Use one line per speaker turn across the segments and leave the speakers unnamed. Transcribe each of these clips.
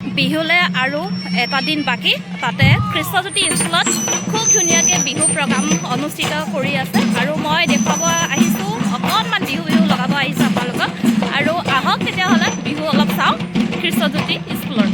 বিহুলে আৰু এটা দিন বাকী তাতে kristo jyoti স্কুলত খুব ধুনীয়াকৈ বিহু প্ৰগ্ৰাম অনুষ্ঠিত কৰি আছে আৰু মই দেখুৱাব আহিছোঁ অকণমান বিহু লগাব আহিছোঁ আপোনালোকক আৰু আহক তেতিয়াহ'লে বিহু অলপ চাওঁ kristo jyoti স্কুলৰ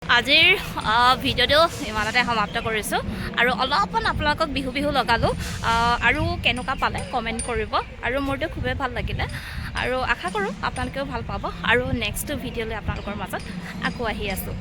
আজিৰ ভিডিঅ'টো ইমানতে সমাপ্ত কৰিছোঁ আৰু অলপমান আপোনালোকক বিহু লগালোঁ আৰু কেনেকুৱা পালে কমেণ্ট কৰিব আৰু মোৰতো খুবেই ভাল লাগিলে আৰু আশা কৰোঁ আপোনালোকেও ভাল পাব আৰু নেক্সট ভিডিঅ'লৈ আপোনালোকৰ মাজত আকৌ আহি আছোঁ।